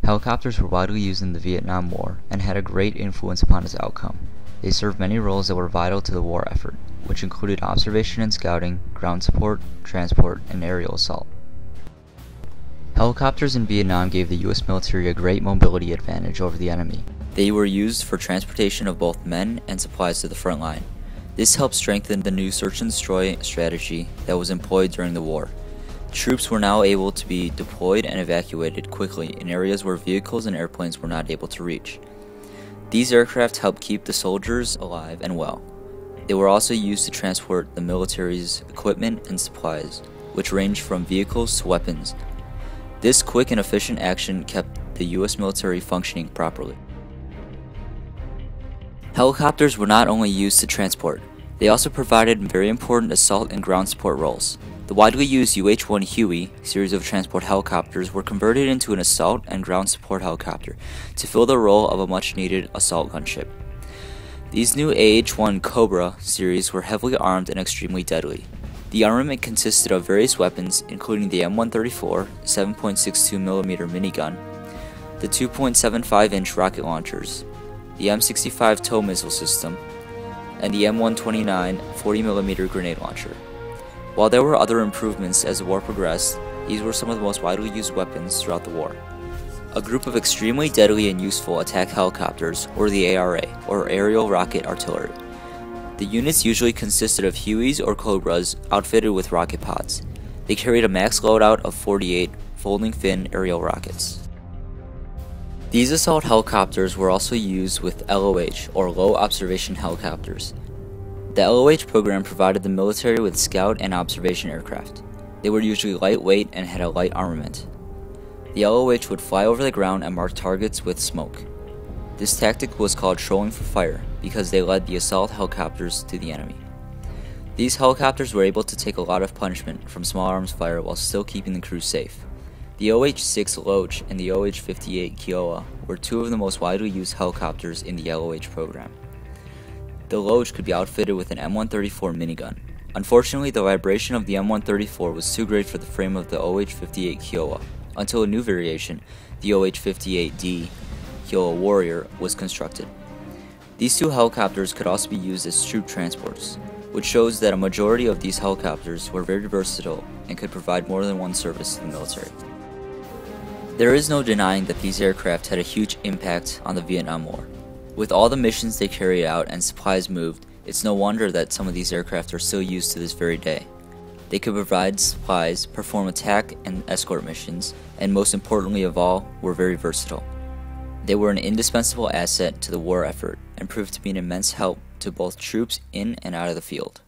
Helicopters were widely used in the Vietnam War and had a great influence upon its outcome. They served many roles that were vital to the war effort, which included observation and scouting, ground support, transport, and aerial assault. Helicopters in Vietnam gave the U.S. military a great mobility advantage over the enemy. They were used for transportation of both men and supplies to the front line. This helped strengthen the new search and destroy strategy that was employed during the war. Troops were now able to be deployed and evacuated quickly in areas where vehicles and airplanes were not able to reach. These aircraft helped keep the soldiers alive and well. They were also used to transport the military's equipment and supplies, which ranged from vehicles to weapons. This quick and efficient action kept the U.S. military functioning properly. Helicopters were not only used to transport, they also provided very important assault and ground support roles. The widely used UH-1 Huey series of transport helicopters were converted into an assault and ground support helicopter to fill the role of a much-needed assault gunship. These new AH-1 Cobra series were heavily armed and extremely deadly. The armament consisted of various weapons, including the M134 7.62mm minigun, the 2.75-inch rocket launchers, the M65 tow missile system, and the M129 40mm grenade launcher. While there were other improvements as the war progressed, these were some of the most widely used weapons throughout the war. A group of extremely deadly and useful attack helicopters were the ARA, or Aerial Rocket Artillery. The units usually consisted of Hueys or Cobras outfitted with rocket pods. They carried a max loadout of 48 folding fin aerial rockets. These assault helicopters were also used with LOH, or Low Observation Helicopters. The LOH program provided the military with scout and observation aircraft. They were usually lightweight and had a light armament. The LOH would fly over the ground and mark targets with smoke. This tactic was called trolling for fire because they led the assault helicopters to the enemy. These helicopters were able to take a lot of punishment from small arms fire while still keeping the crew safe. The OH-6 Loach and the OH-58 Kiowa were two of the most widely used helicopters in the LOH program. The Loach could be outfitted with an M134 minigun. Unfortunately, the vibration of the M134 was too great for the frame of the OH-58 Kiowa, until a new variation, the OH-58D Kiowa Warrior, was constructed. These two helicopters could also be used as troop transports, which shows that a majority of these helicopters were very versatile and could provide more than one service to the military. There is no denying that these aircraft had a huge impact on the Vietnam War. With all the missions they carried out and supplies moved, it's no wonder that some of these aircraft are still used to this very day. They could provide supplies, perform attack and escort missions, and most importantly of all, were very versatile. They were an indispensable asset to the war effort and proved to be an immense help to both troops in and out of the field.